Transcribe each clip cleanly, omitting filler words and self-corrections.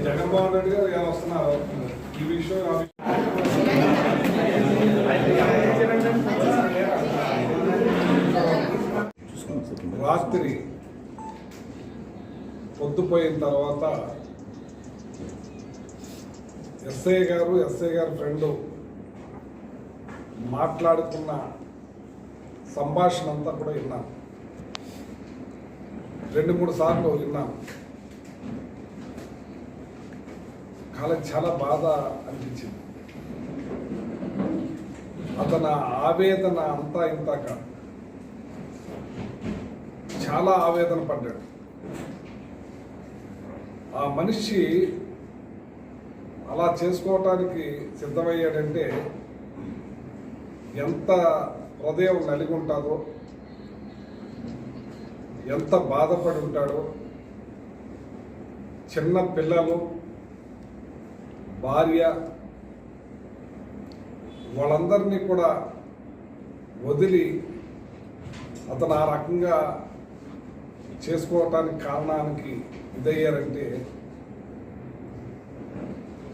జగన్మోహన్ రెడ్డి గారు ఎలా వస్తున్నారు ఈ విషయం రాత్రి పొద్దుపోయిన తర్వాత ఎస్ఐ గారు ఫ్రెండ్ మాట్లాడుకున్న సంభాషణ అంతా కూడా విన్నాను. 2-3 సార్లు విన్నాను. చాలా బాధ అనిపించింది. అతని ఆవేదన అంతా ఇంత కాదు, చాలా ఆవేదన పడ్డాడు. ఆ మనిషి అలా చేసుకోవటానికి సిద్ధమయ్యాడంటే ఎంత హృదయం నలిగి ఉంటుందో, ఎంత బాధపడి ఉంటాడో. చిన్న పిల్లలు, భార్య, వాళ్ళందరినీ కూడా వదిలి అతను ఆ రకంగా చేసుకోవటానికి కారణానికి ఇదయ్యారంటే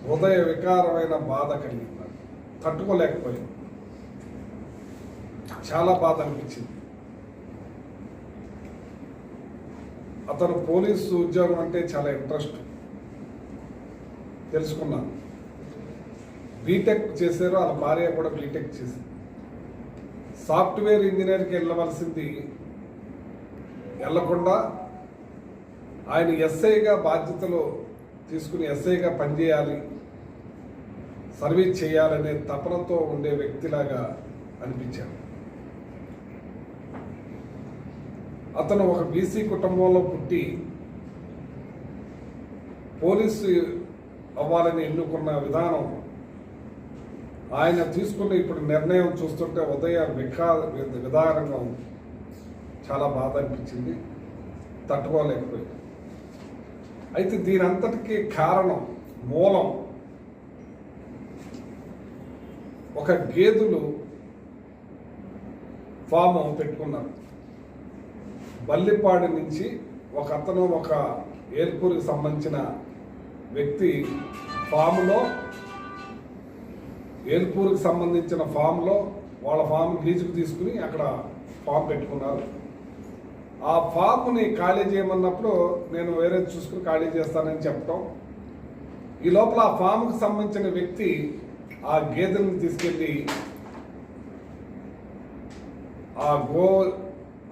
హృదయ వికారమైన బాధ కలిగింది. తట్టుకోలేకపోయింది. చాలా బాధ అనిపించింది. అతను పోలీసు ఉద్యోగం అంటే చాలా ఇంట్రెస్ట్ తెలుసుకున్నాను. బీటెక్ చేశారు, వాళ్ళ భార్య కూడా బీటెక్ చేసింది. సాఫ్ట్వేర్ ఇంజనీర్కి వెళ్ళవలసింది వెళ్ళకుండా ఆయన ఎస్ఐగా బాధ్యతలు తీసుకుని ఎస్ఐగా పనిచేయాలి, సర్వీస్ చేయాలనే తపనతో ఉండే వ్యక్తిలాగా అనిపించాడు. అతను ఒక బీసీ కుటుంబంలో పుట్టి పోలీసు అవ్వాలని ఎన్నుకున్న విధానం, ఆయన తీసుకున్న ఇప్పుడు నిర్ణయం చూస్తుంటే విధానంగా ఉంది. చాలా బాధ అనిపించింది. తట్టుకోలేకపోయింది. అయితే దీని అంతటికీ కారణం, మూలం ఒక గేదెలు ఫామ్ పెట్టుకున్నారు. బల్లిపాడి నుంచి ఒక ఏల్పూరికి సంబంధించిన వ్యక్తి ఏల్పూరికి సంబంధించిన ఫామ్లో వాళ్ళ ఫామ్ లీజుకు తీసుకుని అక్కడ ఫామ్ పెట్టుకున్నారు. ఆ ఫామ్ని ఖాళీ చేయమన్నప్పుడు నేను వేరే చూసుకుని ఖాళీ చేస్తానని చెప్పటం, ఈ లోపల ఆ ఫామ్కి సంబంధించిన వ్యక్తి ఆ గేదెలను తీసుకెళ్ళి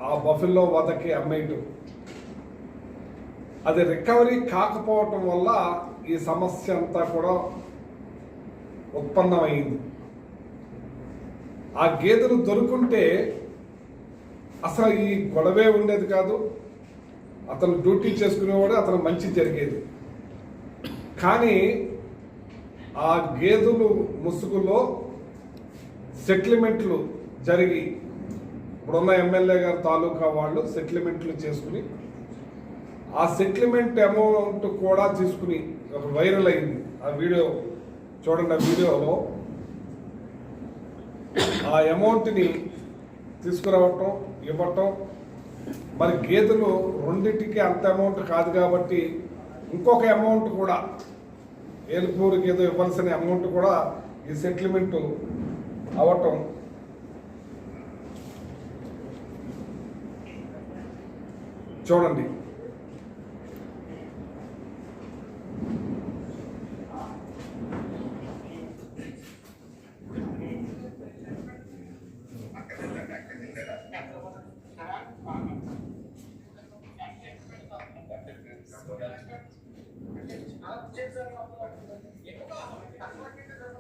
ఆ బఫెల్లో వదకి అమ్మేయటం, అది రికవరీ కాకపోవటం వల్ల ఈ సమస్య అంతా కూడా ఉత్పన్నమైంది. ఆ గేదెలు దొరుకుంటే అసలు ఈ గొడవే ఉండేది కాదు. అతను డ్యూటీ చేసుకునేవాడు, అతను మంచి జరిగేది. కానీ ఆ గేదెలు ముసుగులో సెటిల్మెంట్లు జరిగి ఇప్పుడున్న ఎమ్మెల్యే గారు తాలూకా వాళ్ళు సెటిల్మెంట్లు చేసుకుని ఆ సెటిల్మెంట్ అమౌంట్ కూడా తీసుకుని ఒక వైరల్ అయింది. ఆ వీడియో చూడండి. ఆ వీడియోలో ఆ అమౌంట్ని తీసుకురావటం, ఇవ్వటం, మరి గేదెలు రెండింటికి అంత అమౌంట్ కాదు కాబట్టి ఇంకొక అమౌంట్ కూడా ఏలుపూరికి ఏదో ఇవ్వాల్సిన అమౌంట్ కూడా ఈ సెటిల్మెంట్ అవ్వటం, చూడండి.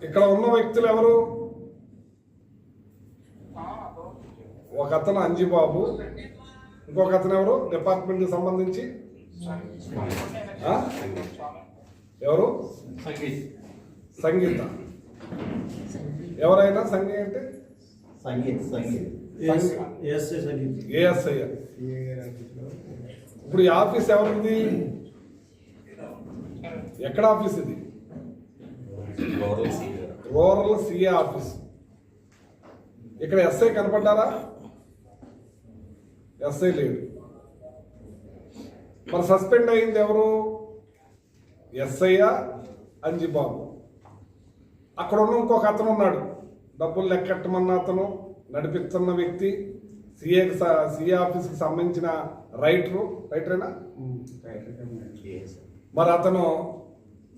ఇక్కడ ఉన్న వ్యక్తులు ఎవరు? ఒక అతను అంజిబాబు, ఇంకొక అతను ఎవరు డిపార్ట్మెంట్కి సంబంధించి ఎవరు? సంగీత. ఎవరైనా సంగీత అంటే ఏఎస్ఐ. ఇప్పుడు ఈ ఆఫీస్ ఎవరిది? ఎక్కడ ఆఫీస్ ఇది? Rural CA office. ఇక్కడ ఎస్ఐ కనపడ్డారా? ఎస్ఐ లేడు. మరి సస్పెండ్ అయింది ఎవరు? ఎస్ఐ అంజిబాబు. అక్కడ ఉన్న ఇంకొక అతను ఉన్నాడు, డబ్బులు లెక్కట్టమన్న అతను, నడిపిస్తున్న వ్యక్తి, సిఏ ఆఫీస్కి సంబంధించిన రైటరేనా? మరి అతను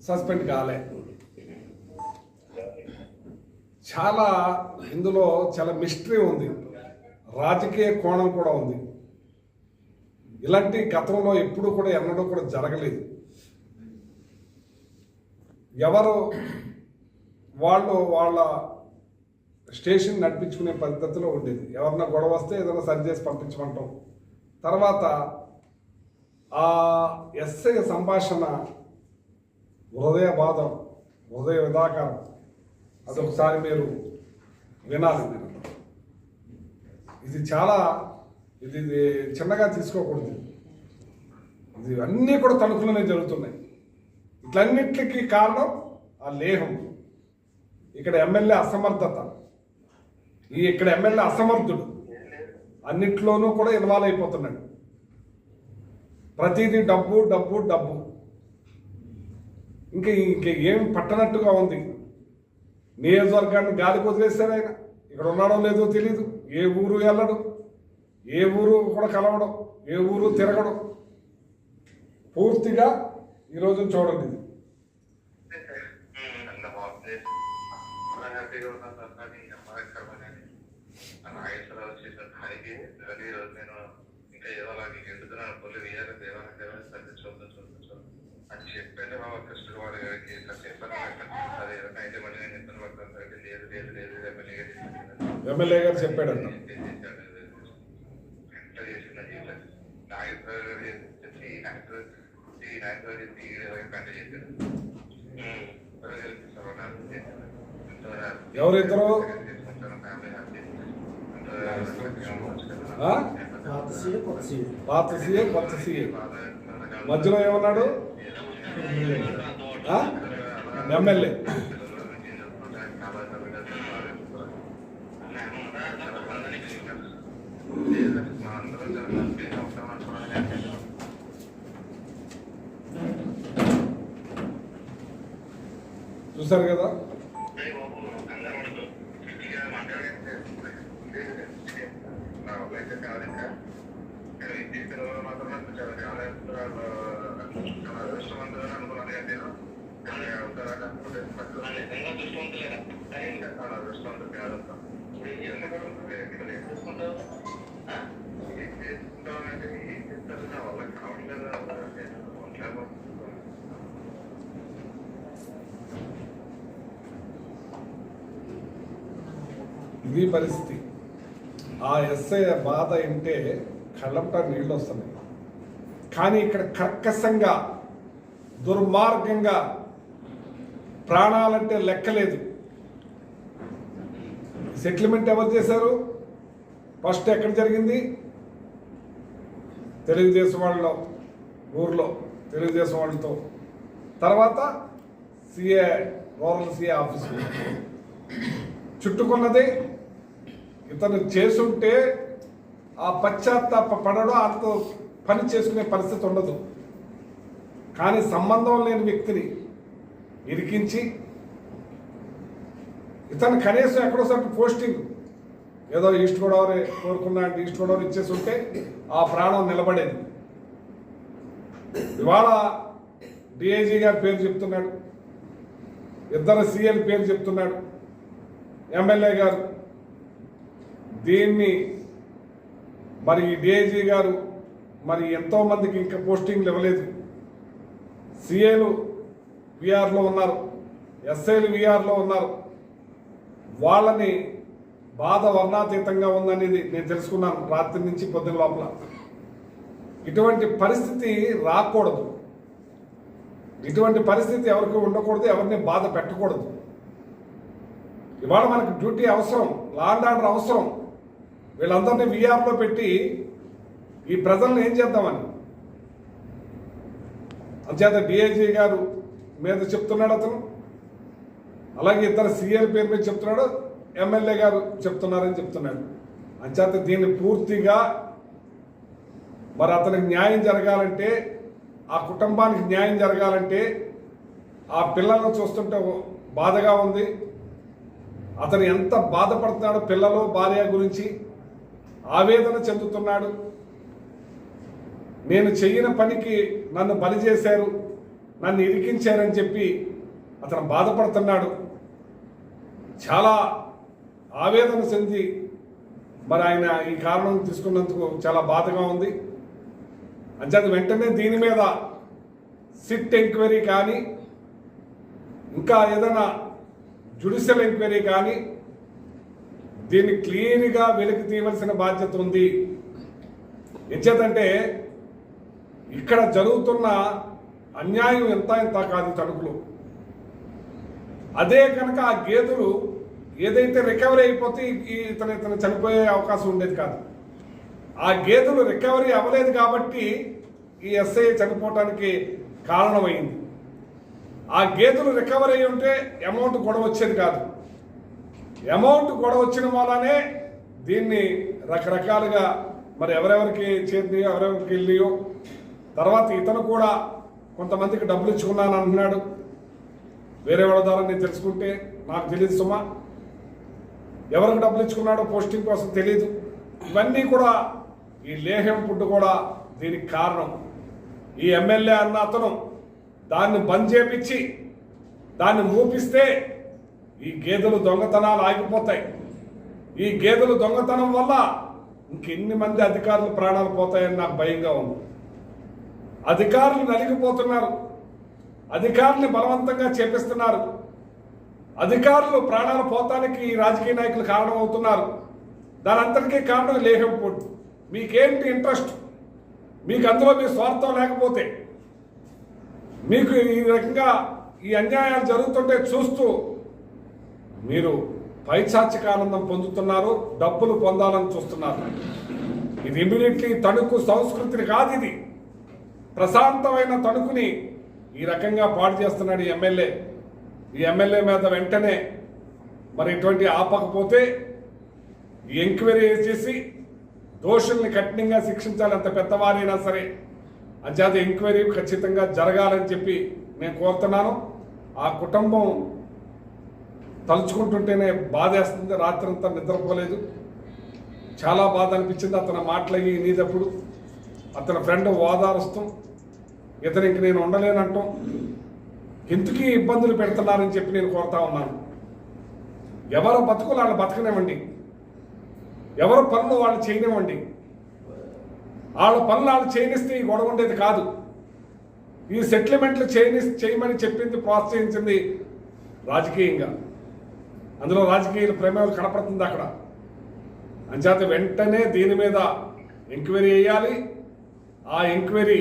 సస్పెండ్ కాలే. చాలా ఇందులో చాలా మిస్టరీ ఉంది, రాజకీయ కోణం కూడా ఉంది. ఇలాంటి గతంలో ఎప్పుడూ కూడా ఎన్నడూ కూడా జరగలేదు. ఎవరు వాళ్ళ స్టేషన్ నడిపించుకునే పద్ధతిలో ఉండేది. ఎవరన్నా గొడవ వస్తే ఏదైనా సరి చేసి పంపించమంటాం. తర్వాత ఆ ఎస్ఐ సంభాషణ హృదయ బాధం, హృదయ విదాకారం, అదొకసారి మీరు వినాలి. ఇది చాలా ఇది చిన్నగా తీసుకోకూడదు. ఇది అన్నీ కూడా తణుకులోనే జరుగుతున్నాయి. ఇట్లన్నిటికీ కారణం ఆ లేహం. ఇక్కడ ఎమ్మెల్యే అసమర్థత, ఇక్కడ ఎమ్మెల్యే అసమర్థుడు, అన్నిట్లోనూ కూడా ఇన్వాల్వ్ అయిపోతున్నాడు. ప్రతిదీ డబ్బు డబ్బు డబ్బు. ఇంకా ఏం పట్టనట్టుగా ఉంది. నియోజకవర్గాన్ని గాలికి వదిలేశారు ఆయన. ఇక్కడ ఉన్నాడో లేదో తెలీదు. ఏ ఊరు వెళ్ళడు, ఏ ఊరు కూడా కలవడం, ఏ ఊరు తిరగడం. పూర్తిగా ఈరోజు చూడండి. ఇది అని చెప్పండి బాబా కృష్ణ వారి గారికి ఎమ్మెల్యే గారు చెప్పాడంట. ఎవరిద్దరు? పాత సీఏ కొత్త సీఏ మధ్యలో ఏమన్నాడు? ఎమ్మెల్యే. చూసారు కదా? ఇది పరిస్థితి. ఆ ఎస్ఐ బాధ అంటే కళ్ళంట నీళ్ళు వస్తున్నాయి. కానీ ఇక్కడ కర్కశంగా, దుర్మార్గంగా, ప్రాణాలంటే లెక్కలేదు. సెటిల్మెంట్ ఎవరు చేశారు? ఫస్ట్ ఎక్కడ జరిగింది? తెలుగుదేశం వాళ్ళలో, ఊర్లో తెలుగుదేశం వాళ్ళతో. తర్వాత సిఏ, రూరల్ సిఏ ఆఫీసు చుట్టుకున్నది. ఇతను చేసుంటే ఆ పశ్చాత్తాప పడడం, అంత పని చేసుకునే పరిస్థితి ఉండదు. కానీ సంబంధం లేని వ్యక్తిని ఇరికించి, ఇతను కనీసం ఎక్కడోసారి పోస్టింగ్ ఏదో ఈస్ట్ గోదావరి కోరుకున్నా అంటే ఈస్ట్ గోదావరి ఇచ్చేసి ఉంటే ఆ ప్రాణం నిలబడేది. ఇవాళ డిఐజీ గారి పేరు చెప్తున్నాడు, ఇద్దరు సీఎల్ పేరు చెప్తున్నాడు, ఎమ్మెల్యే గారు. దీన్ని మరి డిఐజీ గారు మరి ఎంతోమందికి ఇంకా పోస్టింగ్లు ఇవ్వలేదు. సిఏలు విఆర్లో ఉన్నారు, ఎస్ఐలు విఆర్లో ఉన్నారు. వాళ్ళని బాధ వర్ణాతీతంగా ఉందనేది నేను తెలుసుకున్నాను రాత్రి నుంచి పొద్దున లోపల. ఇటువంటి పరిస్థితి రాకూడదు, ఇటువంటి పరిస్థితి ఎవరికి ఉండకూడదు, ఎవరిని బాధ పెట్టకూడదు. ఇవాళ మనకు డ్యూటీ అవసరం, లా అండ్ ఆర్డర్ అవసరం. వీళ్ళందరినీ విఆర్లో పెట్టి ఈ ప్రజలను ఏం చేద్దామని అంచేత డిఐజీ గారు మీద చెప్తున్నాడు అతను, అలాగే ఇద్దరు సీఎల్ పేరు మీద చెప్తున్నాడు, ఎమ్మెల్యే గారు చెప్తున్నారని చెప్తున్నాడు. అంచేత దీన్ని పూర్తిగా మరి అతనికి న్యాయం జరగాలంటే ఆ కుటుంబానికి న్యాయం జరగాలంటే ఆ పిల్లలను చూస్తుంటే బాధగా ఉంది. అతను ఎంత బాధపడుతున్నాడో పిల్లలు భార్య గురించి ఆవేదన చెందుతున్నాడు. నేను చెయ్యని పనికి నన్ను బలి చేశారు, నన్ను ఇరికించారని చెప్పి అతను బాధపడుతున్నాడు. చాలా ఆవేదన చెంది మరి ఆయన ఈ కారణం తీసుకున్నందుకు చాలా బాధగా ఉంది. అంచేత వెంటనే దీని మీద సిట్ ఎంక్వైరీ కానీ ఇంకా ఏదైనా జ్యుడిషియల్ ఎంక్వైరీ కానీ దీన్ని క్లియర్గా వెలికి తీయవలసిన బాధ్యత ఉంది. ఎంచేతంటే ఇక్కడ జరుగుతున్న అన్యాయం ఎంత కాదు తణుకులో. అదే కనుక ఆ గేదెలు ఏదైతే రికవరీ అయిపోతే ఇతను చనిపోయే అవకాశం ఉండేది కాదు. ఆ గేదెలు రికవరీ అవ్వలేదు కాబట్టి ఈ ఎస్ఐ చనిపోవటానికి కారణమైంది. ఆ గేదెలు రికవరీ అయి ఉంటే అమౌంట్ గొడవ వచ్చేది కాదు. అమౌంట్ గొడవ వచ్చిన వల్లనే దీన్ని రకరకాలుగా మరి ఎవరెవరికి చేరినాయో ఎవరెవరికి వెళ్ళినాయో. తర్వాత ఇతను కూడా కొంతమందికి డబ్బులు ఇచ్చుకున్నాను అంటున్నాడు. వేరే వాళ్ళ ద్వారా నేను తెలుసుకుంటే నాకు తెలియదు సుమా. ఎవరికి డబ్బులు ఇచ్చుకున్నాడో పోస్టింగ్ కోసం తెలియదు. ఇవన్నీ కూడా ఈ లేహ్యం ఫుడ్ కూడా దీనికి కారణం. ఈ ఎమ్మెల్యే అన్న అతను దాన్ని బంద్ చేపించి దాన్ని మూపిస్తే ఈ గేదెలు దొంగతనాలు ఆగిపోతాయి. ఈ గేదెలు దొంగతనం వల్ల ఇంకెన్ని మంది అధికారులు ప్రాణాలు పోతాయని నాకు భయంగా ఉంది. అధికారులు నలిగిపోతున్నారు, అధికారుల్ని బలవంతంగా చేపిస్తున్నారు, అధికారులు ప్రాణాలు పోతానికి ఈ రాజకీయ నాయకులు కారణం అవుతున్నారు. దాని అంతటికీ కారణం లేహ్యం ఫుడ్. మీకేంటి ఇంట్రెస్ట్? మీకు అందులో మీ స్వార్థం లేకపోతే మీకు ఈ రకంగా ఈ అన్యాయాలు జరుగుతుంటే చూస్తూ మీరు పైచాచిక ఆనందం పొందుతున్నారు, డబ్బులు పొందాలని చూస్తున్నారు. ఇది ఇమీడియట్లీ తణుకు సంస్కృతిని కాదు. ఇది ప్రశాంతమైన తణుకుని ఈ రకంగా పాడు చేస్తున్నాడు ఈ ఎమ్మెల్యే. ఈ ఎమ్మెల్యే మీద వెంటనే మరి ఇటువంటి ఆపకపోతే ఈ ఎంక్వైరీ చేసి దోషుల్ని కఠినంగా శిక్షించాలి, అంత పెద్దవారైనా సరే. అంచేత ఎంక్వైరీ ఖచ్చితంగా జరగాలని చెప్పి నేను కోరుతున్నాను. ఆ కుటుంబం తలుచుకుంటుంటేనే బాధేస్తుంది. రాత్రంతా నిద్రపోలేదు, చాలా బాధ అనిపించింది. అతను మాటలయ్యి నీదప్పుడు అతని ఫ్రెండ్ ఓదారుస్తూ ఇతను ఇంక నేను ఉండలేనంటాం, ఎందుకు ఇబ్బందులు పెడుతున్నారని చెప్పి నేను కోరుతా ఉన్నాను. ఎవరు బతుకులు వాళ్ళు బతకనివ్వండి, ఎవరు పనులు వాళ్ళు చేయనివ్వండి. వాళ్ళ పనులు వాళ్ళు చేయనిస్తే ఈ గొడవ ఉండేది కాదు. ఈ సెటిల్మెంట్లు చేయమని చెప్పింది, ప్రోత్సహించింది రాజకీయంగా. అందులో రాజకీయ ప్రమేయం కనపడుతుంది అక్కడ. అంచేత వెంటనే దీని మీద ఎంక్వైరీ చేయాలి. ఆ ఎంక్వైరీ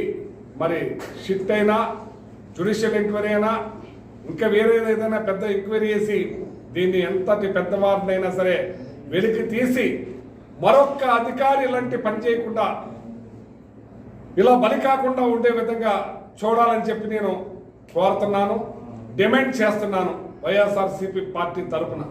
మరి షిట్ అయినా జ్యుడిషియల్ ఎంక్వైరీ అయినా ఇంకా వేరే ఏదైనా పెద్ద ఎంక్వైరీ చేసి దీన్ని ఎంతటి పెద్దవారినైనా సరే వెలికి తీసి మరొక్క అధికారి ఇలాంటి పని చేయకుండా ఇలా బలి కాకుండా ఉండే విధంగా చూడాలని చెప్పి నేను కోరుతున్నాను, డిమాండ్ చేస్తున్నాను వైఎస్ఆర్సీపీ పార్టీ తరఫున.